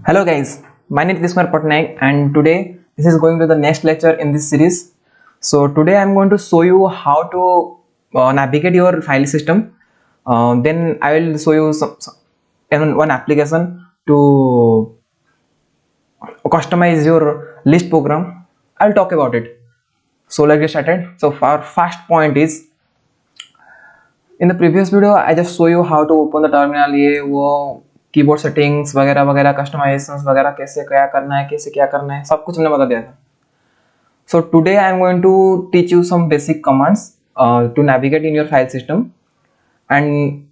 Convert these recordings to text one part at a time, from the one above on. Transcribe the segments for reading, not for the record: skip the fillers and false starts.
Hello guys, my name is Tismar Patnaik and today this is going to the next lecture in this series. So today I am going to show you how to navigate your file system. Then I will show you one application to customize your list program. I'll talk about it. So let's get started. So our first point is, in the previous video I just show you how to open the terminal, ये वो keyboard settings वगैरह वगैरह customisations वगैरह कैसे क्या करना है सब कुछ हमने बता दिया था. So today I am going to teach you some basic commands to navigate in your file system, and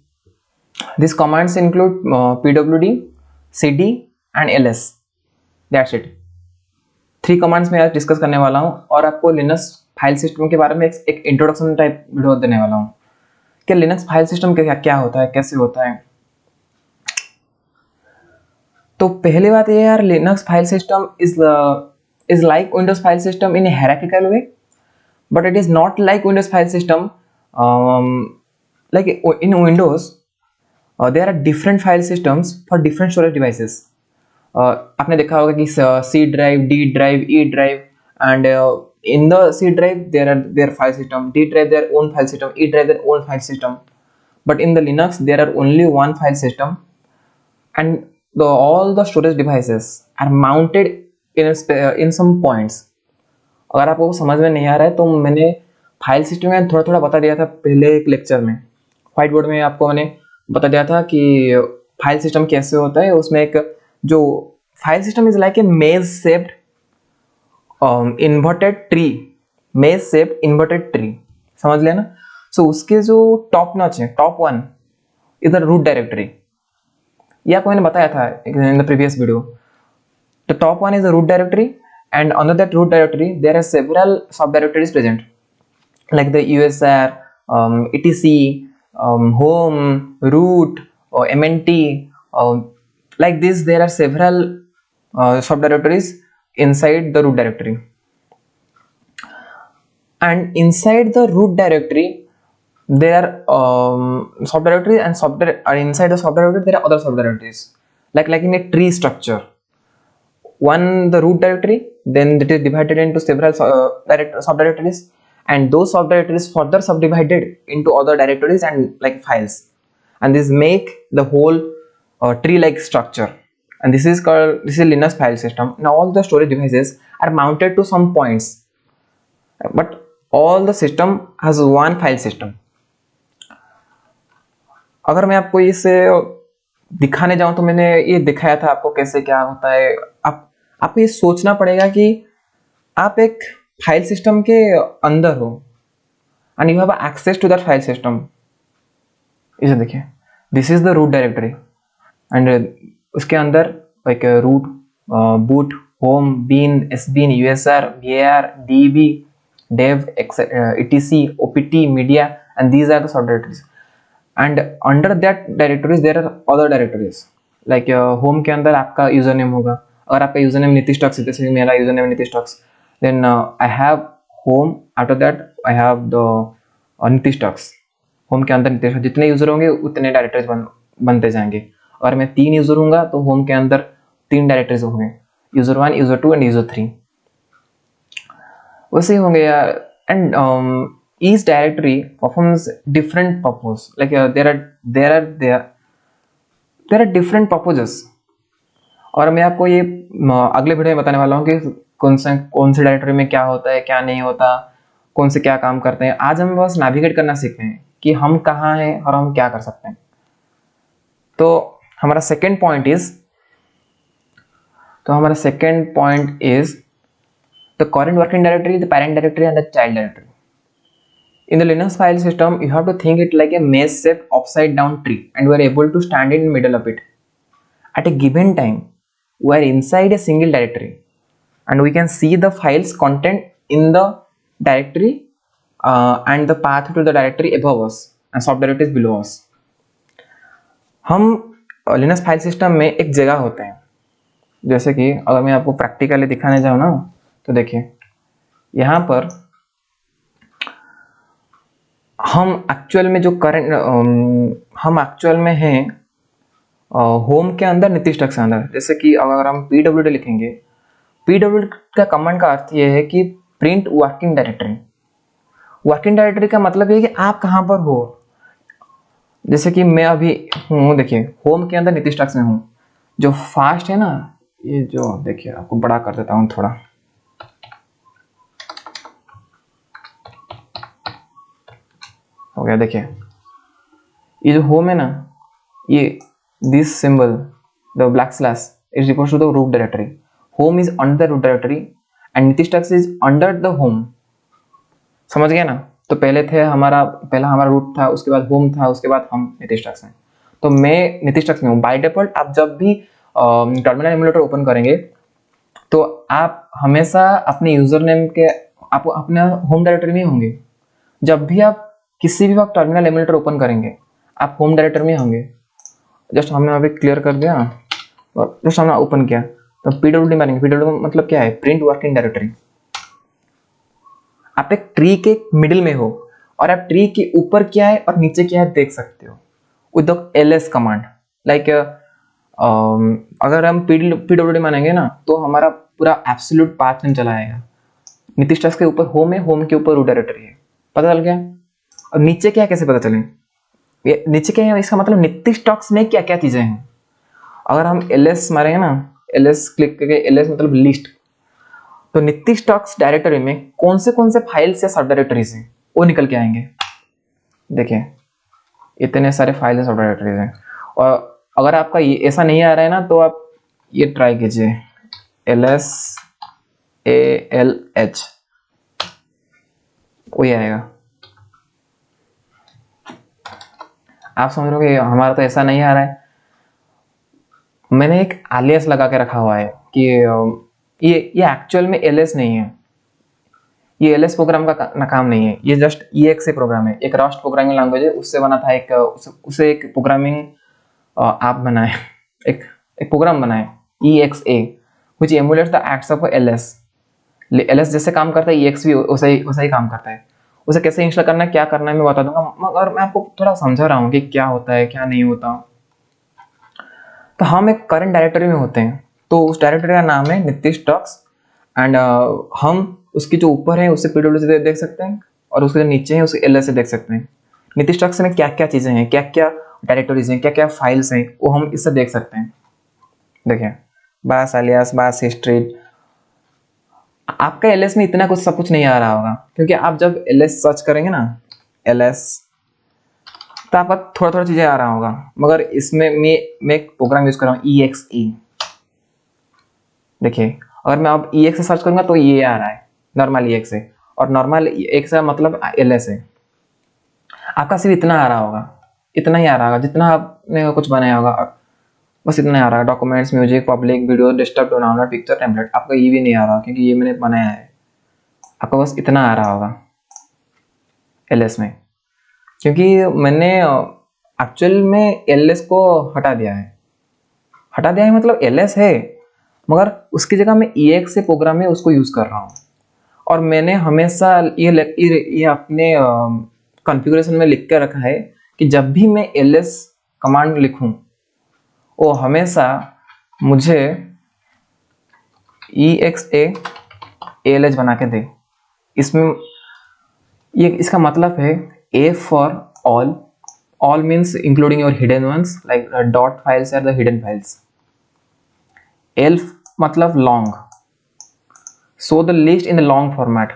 these commands include pwd, cd and ls. That's it. 3 commands मैं आज डिस्कस करने वाला हूँ और आपको लिनक्स फाइल सिस्टम के बारे में एक इंट्रोडक्शन टाइप वीडियो देने वाला हूँ कि लिनक्स फाइल सिस्टम क्या होता है, कैसे होता है. तो पहली बात ये यार, Linux file system is like Windows file system in a hierarchical way, but it is not like Windows file system. Like in Windows, there are different file systems for different storage devices. आपने देखा होगा कि C drive, D drive, E drive, and in the C drive there are their file system, D drive their own file system, E drive their own file system. But in the Linux there are only one file system, and all the storage devices are mounted in some points. अगर आपको समझ में नहीं आ रहा है तो मैंने file system में थोड़ा थोड़ा बता दिया था पहले एक लेक्चर में. व्हाइट बोर्ड में आपको मैंने बता दिया था कि फाइल सिस्टम कैसे होता है. उसमें एक जो file system is like a maze shaped inverted tree. Maze shaped inverted tree समझ लेना. सो उसके जो टॉप नॉच है, top one is the root directory. ये आपको मैंने बताया था in the previous video. The top one is the root directory, and under that root directory there are several subdirectories present, like the usr, etc, home, root, or mnt. Like this there are several subdirectories inside the root directory, and inside the root directory there are subdirectories, and inside the subdirectory there are other subdirectories, like in a tree structure. One the root directory, then that is divided into several subdirectories, and those subdirectories further subdivided into other directories and like files, and this make the whole tree like structure, and this is Linux file system. Now all the storage devices are mounted to some points, but all the system has one file system. अगर मैं आपको इसे दिखाने जाऊं तो मैंने ये दिखाया था आपको कैसे क्या होता है. आपको ये सोचना पड़ेगा कि आप एक फाइल सिस्टम के अंदर हो and you have access to that file system. इसे देखिए, this is the root directory, and उसके अंदर like root, boot, home, bin, sbin, USR, VR, DB, dev, etc, opt, media, and these are the subdirectories. And under that directories there are other directories, like home के अंदर आपका user name होगा. अगर आपका user name Nitish talks है, जैसे मेरा user name Nitish talks, then I have home, after that I have the Nitish talks. Home के अंदर नीतीश, जितने यूजर होंगे उतने डायरेक्टरीज बनते जाएंगे. अगर मैं 3 यूजर हूँगा तो होम के अंदर 3 डायरेक्टरीज होंगे, यूजर 1, यूजर 2 एंड यूजर 3. वैसे ही होंगे यार. And each directory performs different purpose, like there are different purposes. और मैं आपको ये अगले वीडियो में बताने वाला हूँ कि कौन से डायरेक्टरी में क्या होता है, क्या नहीं होता, कौन से क्या काम करते हैं. आज हम बस नेविगेट करना सीख रहे हैं कि हम कहाँ हैं और हम क्या कर सकते हैं. तो हमारा second point is the current working directory, the parent directory and the child directory. In the Linux file system, you have to think it like a maze-shaped upside-down tree, and we are able to stand in the middle of it. At a given time, we are inside a single directory, and we can see the file's content in the directory and the path to the directory above us and subdirectories below us. हम Linux file system में एक जगह होते हैं, जैसे कि अगर मैं आपको प्रैक्टिकली दिखाने जाऊँ ना, तो देखिए यहाँ पर हम एक्चुअल में जो हम एक्चुअल में हैं होम के अंदर नीति स्टैक के अंदर, जैसे कि अगर हम pwd लिखेंगे, pwd का कमांड का अर्थ ये है कि print working directory. Working directory का मतलब ये है कि आप कहाँ पर हो। जैसे कि मैं अभी हूँ, देखिए होम के अंदर नीति स्टैक में हूँ। जो फास्ट है ना, ये जो देखिए आपको बड़ा कर देता हूँ थोड़ा, हो गया। देखिए ये जो होम है ना, ये this symbol the black slash is refers to the root directory. Home is under root directory and Neeti stack is under the home. समझ गया ना। तो पहला हमारा रूट था, उसके बाद होम था, उसके बाद हम नीति स्टैक में। तो मैं नीति स्टैक में हूँ। बाय डिफॉल्ट आप जब भी टर्मिनल एमुलेटर ओपन करेंगे तो आप हमेशा अपने यूजर नेम के आप अपने होम डायरेक्टरी में होंगे। जब भी आप किसी भी वक्त टर्मिनल एमुलेटर ओपन करेंगे आप होम डायरेक्टरी में होंगे। जस्ट हमने अभी क्लियर कर दिया, जस्ट हमने ओपन किया तो pwd मारेंगे। pwd मतलब क्या है, प्रिंट वर्किंग डायरेक्टरी। आप एक ट्री के मिडिल में हो और आप ट्री के ऊपर क्या है और नीचे क्या है देख सकते हो with the ls command. Like अगर हम pwd मानेंगे ना तो हमारा पूरा एब्सोल्यूट पाथ नेम चला आएगा। नीति स्टैक के ऊपर होम है, होम के ऊपर रूट डायरेक्टरी है। पता चल गया। और नीचे क्या है कैसे पता चले, ये नीचे क्या है, इसका मतलब नीति स्टॉक्स में क्या क्या चीजें हैं। अगर हम ls मारेंगे ना, ls क्लिक करके, ls मतलब लिस्ट, तो नीति स्टॉक्स डायरेक्टरी में कौन से फाइल्स या सब डायरेक्टरीज हैं वो निकल के आएंगे। देखिए इतने सारे फाइल सब डायरेक्टरीज हैं। और अगर आपका ये ऐसा नहीं आ रहा है ना तो आप ये ट्राई कीजिए, ls alh, वही आएगा। आप समझ रहे हो कि हमारा तो ऐसा नहीं आ रहा है। मैंने एक alias लगा के रखा हुआ है कि ये एक्चुअल में ls नहीं है, ये ls प्रोग्राम का काम नहीं है, ये जस्ट exa प्रोग्राम है। एक रस्ट प्रोग्रामिंग लैंग्वेज है, उससे बना था उसे एक प्रोग्रामिंग आप बनाए, एक प्रोग्राम बनाए exa which emulates the acts of ls। ls जैसे काम करता है ex भी वैसा ही काम करता है। उसे कैसे इंस्टॉल करना है, क्या करना है मैं बता दूंगा, मगर मैं आपको थोड़ा समझा रहा हूँ कि क्या होता है क्या नहीं होता। तो हम एक करंट डायरेक्टरी में होते हैं, तो उस डायरेक्टरी का नाम है नीति स्टॉक्स एंड हम उसके जो ऊपर है उसे pwd से देख सकते हैं और उसके जो नीचे है उसे ls से देख सकते हैं। नीति स्टॉक्स में क्या क्या चीजें हैं, क्या क्या डायरेक्टरीज हैं, क्या क्या फाइल्स हैं, वो हम इससे देख सकते हैं। देखिए बास alias, बास हिस्ट्री। आपका ls में इतना कुछ सब कुछ नहीं आ रहा होगा क्योंकि आप जब ls सर्च करेंगे ना, ls, तो आपका थोड़ा थोड़ा चीजें आ रहा होगा। मगर इसमें मैं एक प्रोग्राम यूज कर रहा हूँ exe। देखिए अगर मैं अब exe सर्च करूंगा तो ये आ रहा है नॉर्मल exe, और नॉर्मल exe मतलब ls है। आपका सिर्फ इतना आ रहा होगा, इतना ही आ रहा होगा जितना आपने कुछ बनाया होगा, बस इतना ही आ रहा है। Documents, music, public, video, desktop, download, picture, template. आपका ये भी नहीं आ रहा क्योंकि ये मैंने बनाया है। आपका बस इतना आ रहा होगा ls में, क्योंकि मैंने एक्चुअल में ls को हटा दिया है। हटा दिया है मतलब ls है मगर उसकी जगह मैं exe प्रोग्राम में उसको यूज कर रहा हूँ। और मैंने हमेशा ये अपने कॉन्फ़िगरेशन में लिख के रखा है कि जब भी मैं ls कमांड लिखूं वो हमेशा मुझे exa alh बना के दे। इसमें ये इसका मतलब है a for all means including your hidden ones like dot files are the hidden files। l मतलब long, so the list in the long format।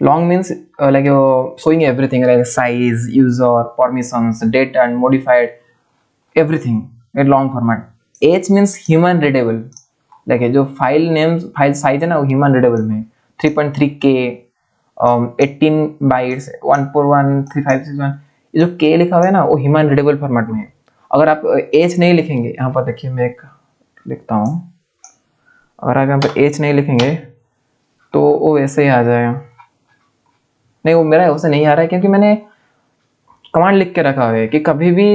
long means like showing everything like size, user, permissions, date and modified everything in long format। h means human readable, like जो file name file size है ना वो human readable में 3.3K 18 bytes 1413561। ये जो K लिखा हुआ है ना वो ह्यूमन रीडेबल फॉर्मेट में है। अगर आप H नहीं लिखेंगे, यहाँ पर देखिए मैं एक लिखता हूँ, अगर आप यहाँ पर H नहीं लिखेंगे तो वो वैसे ही आ जाएगा। नहीं वो मेरा वैसे नहीं आ रहा है क्योंकि मैंने कमांड लिख के रखा हुआ है कि कभी भी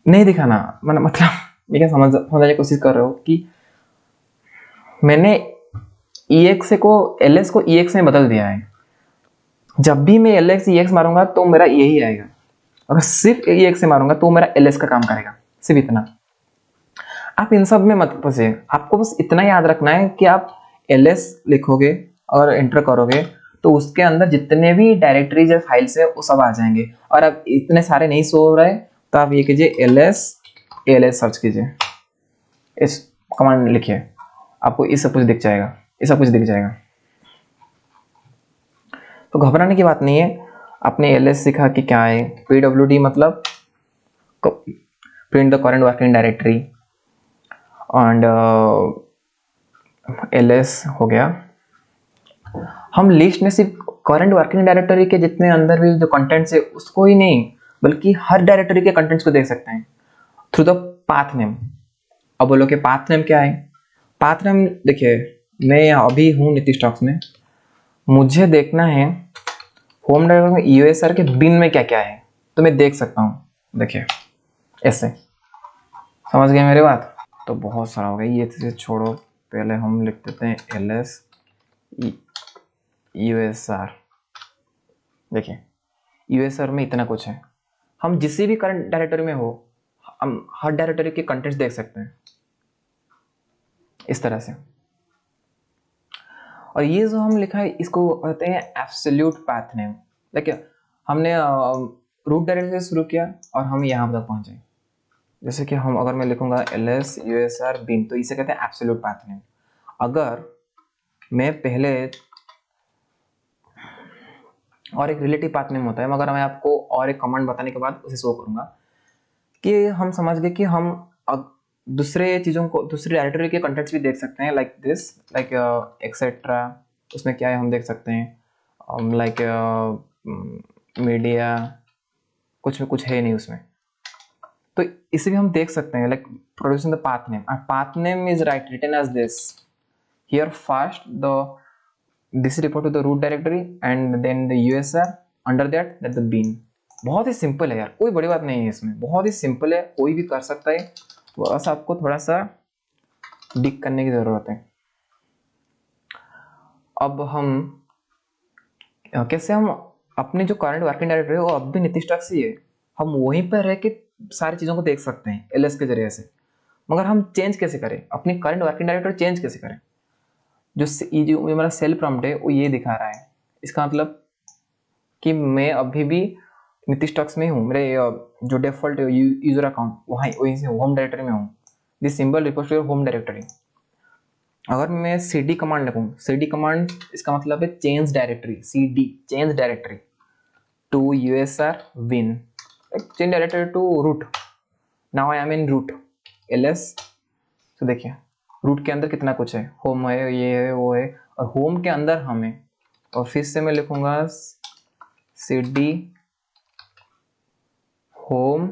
नहीं दिखाना। मतलब ये क्या समझने की कोशिश कर रहे हो कि मैंने exe को ls को ex में बदल दिया है। जब भी मैं ls ex मारूंगा तो मेरा यही आएगा। अगर सिर्फ ये एक से मारूंगा तो मेरा ls का काम करेगा, सिर्फ इतना। आप इन सब में मत फंसे, आपको बस इतना याद रखना है कि आप ls लिखोगे और एंटर करोगे तो उसके अंदर जितने भी डायरेक्टरीज या फाइल्स है वो सब आ जाएंगे। और अब इतने सारे नहीं शो हो रहे तो आप ये कीजिए ls सर्च कीजिए, इस कमांड लिखिए, आपको ये सब कुछ दिख जाएगा, ये सब कुछ दिख जाएगा। तो घबराने की बात नहीं है। आपने ls सीखा कि क्या है, pwd मतलब print the current working directory, and ls हो गया। हम लिस्ट में सिर्फ करंट वर्किंग डायरेक्टरी के जितने अंदर भी जो कंटेंट्स है उसको ही नहीं, बल्कि हर डायरेक्टरी के कंटेंट्स को देख सकते हैं थ्रू द पाथ नेम। अब बोलो कि पाथ नेम क्या है। पाथ नेम देखिए, मैं अभी हूँ नीतिश में, मुझे देखना है होम डायरेक्टरी में यूएसआर के बिन में क्या क्या है, तो मैं देख सकता हूँ। देखिए ऐसे, समझ गए मेरी बात। तो बहुत सारा हो गया, ये चीज़ छोड़ो, पहले हम लिख देते हैं ls यूएसआर। देखिए यूएसआर में इतना कुछ है, हम जिस भी करंट डायरेक्टरी में हो हम हर डायरेक्टरी के कंटेंट्स देख सकते हैं इस तरह से। और ये जो हम लिखा है इसको कहते हैं एब्सोल्यूट पाथ नेम। देखिए हमने रूट डायरेक्टरी से शुरू किया और हम यहाँ तक पहुँचे। जैसे कि हम अगर मैं लिखूंगा ls usr bin, तो इसे कहते हैं एब्सोल्यूट पाथ नेम। अगर मैं पहले और एक रिलेटिव पाथ नेम होता है, मगर मैं आपको और एक कमांड बताने के बाद उसे शो करूंगा कि हम समझ गए कि हम दूसरे चीज़ों को, दूसरी डायरेक्टरी के कंटेंट्स भी देख सकते हैं, लाइक दिस, लाइक एक्सेट्रा। उसमें क्या है हम देख सकते हैं, लाइक मीडिया, कुछ है नहीं उसमें, तो इसे भी हम देख सकते हैं, like producing the path name. और path name is right written as this here first the this report to the root directory and then the usr, under that the bin। बहुत ही सिंपल है यार, कोई बड़ी बात नहीं है इसमें, बहुत ही सिंपल है, कोई भी कर सकता है, बस आपको थोड़ा सा डिक करने की जरूरत है। अब हम कैसे, हम अपने जो करंट वर्किंग डायरेक्टरी है वो अब भी नीतिश ही है, हम वहीं पर रह के सारी चीज़ों को देख सकते हैं ls के जरिए से। मगर हम चेंज कैसे करें, अपनी करंट वर्किंग डायरेक्टरी चेंज कैसे करें। जो मेरा सेल प्रॉम्प्ट है वो ये दिखा रहा है, इसका मतलब कि मैं अभी भी नीतिश में हूँ, मेरे जो डिफॉल्ट यूजर अकाउंट वहीं से होम डायरेक्टरी में हूँ। This symbol refers to your home directory. अगर मैं cd कमांड लिखूँ, cd कमांड इसका मतलब है change directory, cd change directory to usr bin, change directory to root. Now I am in root ls। तो देखिए रूट के अंदर कितना कुछ है, होम है, ये है, वो है, और होम के अंदर हम है। और फिर से मैं लिखूंगा cd होम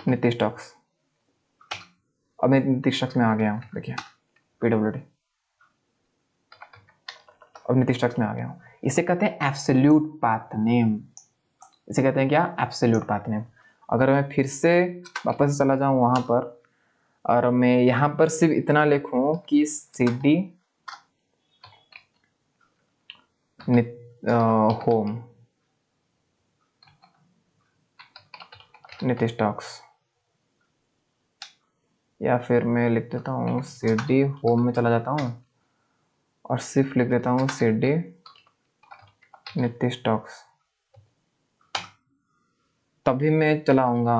नीतिश टॉक्स। अब मैं नीतिश टॉक्स में आ गया हूँ, देखिए pwd, अब नीतिश टॉक्स में आ गया हूँ। इसे कहते हैं एब्सोल्यूट पाथ नेम, इसे कहते हैं क्या, एब्सोल्यूट पाथ नेम। अगर मैं फिर से वापस चला जाऊँ वहाँ पर और मैं यहाँ पर सिर्फ इतना लिखूँ कि cd होम नीतिश टॉक्स, या फिर मैं लिख देता हूँ cd होम में चला जाता हूँ और सिर्फ लिख देता हूँ cd नीतिश टॉक्स, तभी मैं चला आऊँगा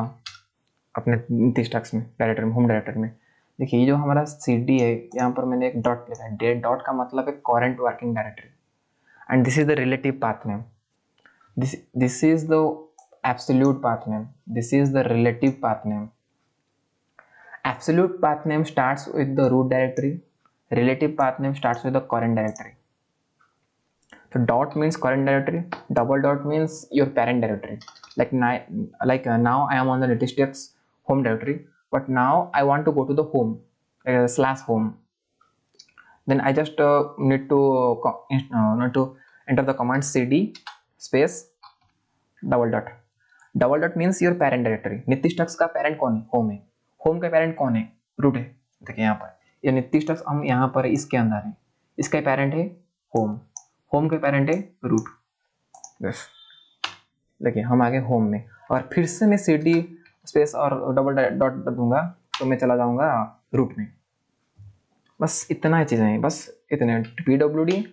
अपने नीतिश टॉक्स में डायरेक्टरी में, होम डायरेक्टरी में। देखिए ये जो हमारा cd है, यहाँ पर मैंने एक डॉट लिखा है, डॉट का मतलब है current working directory, and this is the relative path name. This is the absolute path name, this is the relative path name। absolute path name starts with the root directory, relative path name starts with the current directory। so dot means current directory, double dot means your parent directory, like now I am on the latest home directory, but now I want to go to the home, slash home, then I just need to enter the command cd space double dot. Double dot means your parent directory. Nitish talks का parent कौन है, home है, home का parent कौन है, root है। देखिए यहाँ पर ये नीतिश टॉक्स हम यहाँ पर इसके अंदर है, इसका पेरेंट है होम, होम का पेरेंट है रूट, बस। देखिए हम आ गए होम में, और फिर से मैं cd स्पेस और डबल डॉट दूंगा तो मैं चला जाऊंगा रूट में। बस इतना ही चीज़ें हैं, बस इतने pwd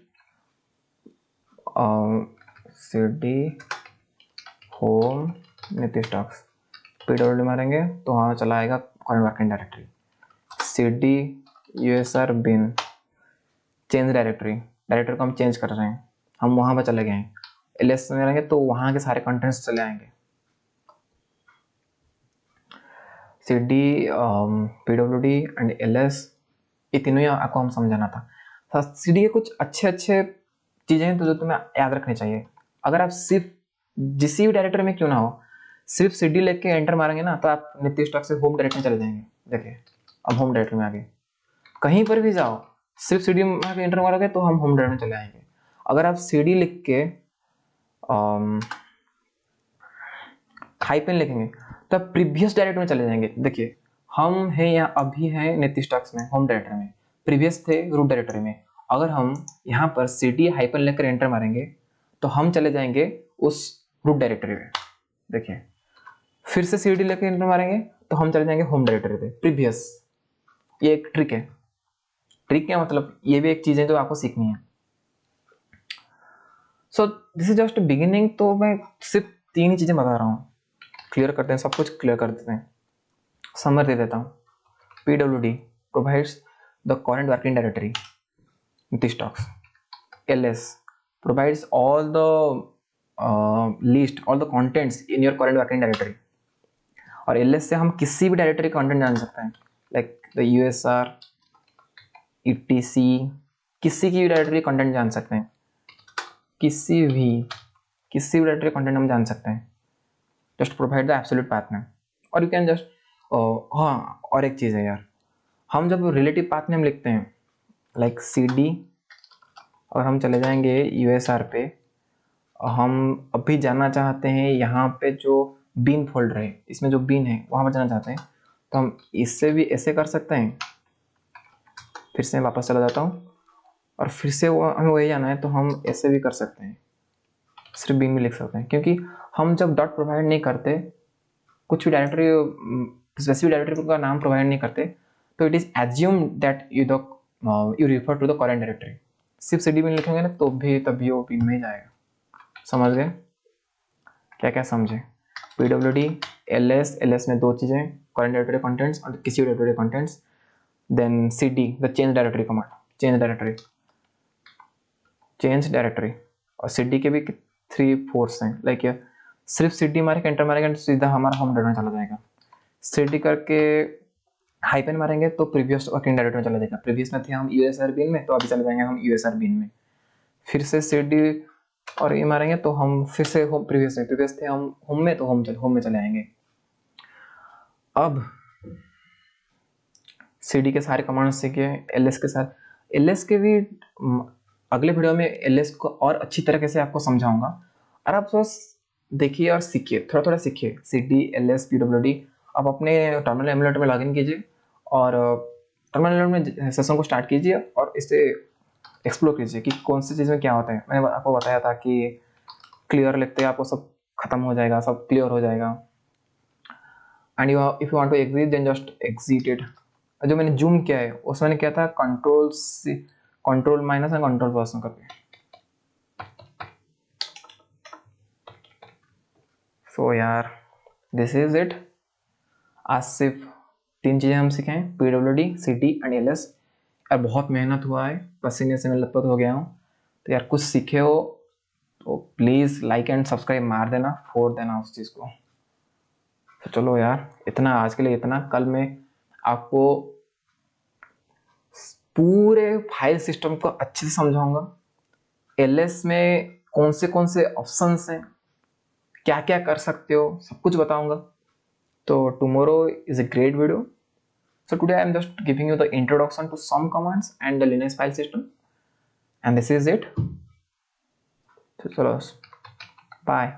cd home Nitish talks pwd मारेंगे तो वहाँ चला आएगा current working directory. cd usr bin change directory को हम चेंज कर रहे हैं, हम वहाँ पर चले गए हैं। ls में रहेंगे तो वहाँ के सारे कंटेंट्स चले आएंगे। cd pwd एंड ls, ये तीनों ही आपको हम समझाना था। cd के कुछ अच्छे चीज़ें हैं तो जो तुम्हें याद रखनी चाहिए। अगर आप सिर्फ जिस भी डायरेक्टरी में क्यों ना हो, सिर्फ cd लेके एंटर मारेंगे ना तो आप नीतीश टॉक से होम डायरेक्टरी में चले जाएंगे। देखिए अब होम डायरेक्टरी में आ गए, कहीं पर भी जाओ सिर्फ cd में एंटर मारोगे तो हम होम डायरेक्टरी में चले आएंगे। अगर आप cd लिख के हाइपन लिखेंगे तो आप प्रीवियस डायरेक्टरी में चले जाएंगे। देखिए हम हैं यहाँ अभी हैं नीतीश टॉक्स में होम डायरेक्टरी में, प्रीवियस थे रूट डायरेक्टरी में। अगर हम यहाँ पर cd हाइपन लेकर एंटर मारेंगे तो हम चले जाएंगे उस रूट डायरेक्टरी में। देखिए फिर से cd लेकर एंटर मारेंगे तो हम चले जाएंगे होम डायरेक्टरी पे प्रीवियस। ये एक ट्रिक है। ट्रिक क्या मतलब, ये भी एक चीज है जो आपको सीखनी है। So this is just beginning, तो मैं सिर्फ 3 ही चीजें बता रहा हूँ। क्लियर करते हैं, सब कुछ क्लियर कर देते हैं। समर दे देता हूँ। pwd provides the current working directory Nitish talks. ls provides all the list all the contents in your current working directory। और ls से हम किसी भी डायरेक्टरी कंटेंट जान सकते हैं, लाइक द usr etc, किसी की भी डायरेक्टरी कंटेंट जान सकते हैं, किसी भी डायरेक्टरी कंटेंट हम जान सकते हैं। Just provide the absolute path name, और यू कैन जस्ट हाँ और एक चीज़ है यार, हम जब रिलेटिव पाथ नेम लिखते हैं लाइक cd और हम चले जाएंगे usr पे, हम अभी जाना चाहते हैं यहाँ पे जो बीन फोल्डर है, इसमें जो बीन है वहाँ पर जाना चाहते हैं, तो हम इससे भी ऐसे कर सकते हैं। फिर से वापस चला जाता हूँ और फिर से हमें वही जाना है तो हम ऐसे भी कर सकते हैं, सिर्फ बीन में लिख सकते हैं। क्योंकि हम जब डॉट प्रोवाइड नहीं करते, कुछ भी डायरेक्टरी स्पेसिफिक डायरेक्टरी का नाम प्रोवाइड नहीं करते, तो it is assume that you refer to the current directory. सिर्फ cd बीन लिखेंगे ना तो भी तभी वो बीन में ही जाएगा। समझ गए? क्या क्या समझे? pwd ls में 2 चीजें, करेंट डायरेक्टरी कंटेंट्स और किसी directory contents. Then cd the change directory command, change directory. और cd के भी 3 फोर्स हैं, लाइक सिर्फ cd मारेंगे एंटर मारेंगे तो सीधा हमारा होम डायरेक्टरी में चला जाएगा। cd करके हाइपन मारेंगे तो प्रीवियस वर्किंग डायरेक्टरी में चला जाएगा। प्रीवियस में थे हम usr bin में, तो अभी चले जाएंगे हम usr bin में। फिर से cd और ये मारेंगे तो हम फिर से होम, प्रीवियस थे हम होम में, तो होम में चले आएंगे। अब cd के सारे कमांड्स सीखे, ls के साथ, ls के भी अगले वीडियो में ls को और अच्छी तरीके से आपको समझाऊंगा। और आप बस देखिए और सीखिए, थोड़ा सीखिए cd ls pwd। आप अपने टर्मिनल एमुलेटर में लॉगिन कीजिए और टर्मिनल एमुलेटर में सेशन को स्टार्ट कीजिए और इसे एक्सप्लोर कीजिए कि कौन सी चीज़ में क्या होता है। मैंने आपको बताया था कि क्लियर लिखते आपको सब खत्म हो जाएगा, सब क्लियर हो जाएगा। And if you want to exit then just exit it. जो मैंने जूम किया है उसमें मैंने किया था control minus and control plus करके। सो यार दिस इज इट। आज सिर्फ 3 चीज़ें हम सीखे हैं, pwd cd एंड ls। यार बहुत मेहनत हुआ है, पसीने से मैं लथपथ हो गया हूँ। तो यार कुछ सीखे हो तो प्लीज़ लाइक एंड सब्सक्राइब मार देना, फोड़ देना उस चीज़ को। तो चलो यार इतना आज के लिए, इतना। कल मैं आपको पूरे फाइल सिस्टम को अच्छे से समझाऊंगा। ls में कौन से ऑप्शंस हैं, क्या क्या कर सकते हो, सब कुछ बताऊंगा। तो tomorrow is a great video. So today I am just giving you the introduction to some commands and the Linux file system, and this is it. So chalo, bye.